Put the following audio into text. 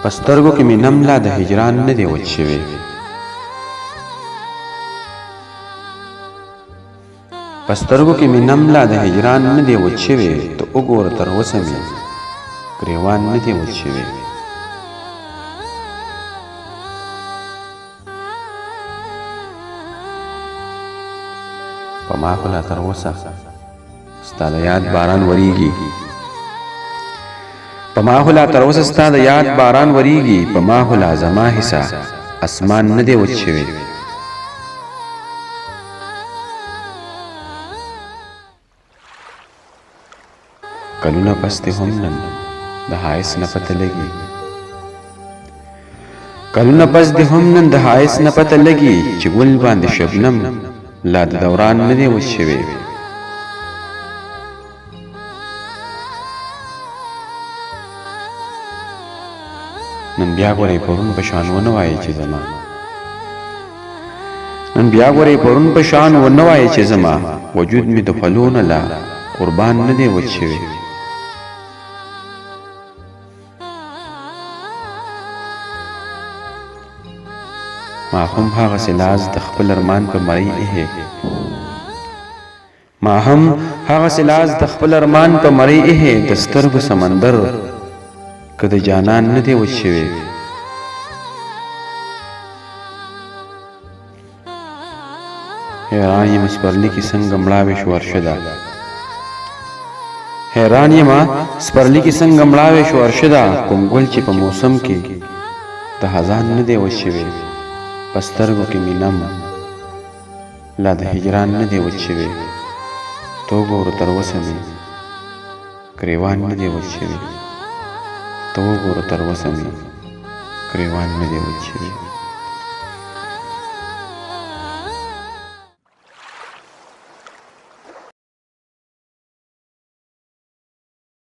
پسترګو کې مې نم لا د هجران نه دی وچ شوی پسترګو کې مې نم لا د هجران نه دی وچ شوی ته وګوره تر اوسه مې ګریوان نه دی وچ شوی په ما خو لا تر اوسه ستا د یاد باران وریږي په ما خو لا تر اوسه ستا د یاد باران وریږي په ما خو لا زما حصه اسمان نه دی وچ شوی کلونه پس دې هم نن د حایس نه پته لګي کلونه پس دې هم نن د حایس نه پته لګي چې ګل باندې شبنم لا د دوران نه دی وچ شوی نن بیا ګورې پرون په شان ونه وایي چې زما نن بیا ګورې پرون په شان ونه وایي چې زما وجود مې د خلونه لا قربان نه دی وچ شوی ما هم هغسې لاس د خپل ارمان په مرۍ ایښی ما هم هغسې لاس د خپل ارمان په مرۍ ایښی د سترګو سمندر که د جانان نه دی وچ شوی حیران یم سپرلي کې څنګه مړاوې شو ارشده حیران یم سپرلي کې څنګه مړاوې شو ارشده کوم ګل چې په موسم کې د خزان نه دی وچ شوی په سترګو کې مې نم لا د هجران نه دی وچ شوی ته وګوره تر اوسه مې ګریوان نه دی وچ شوی ته وګوره تر اوسه مې ګریوان نه دی وچ شوی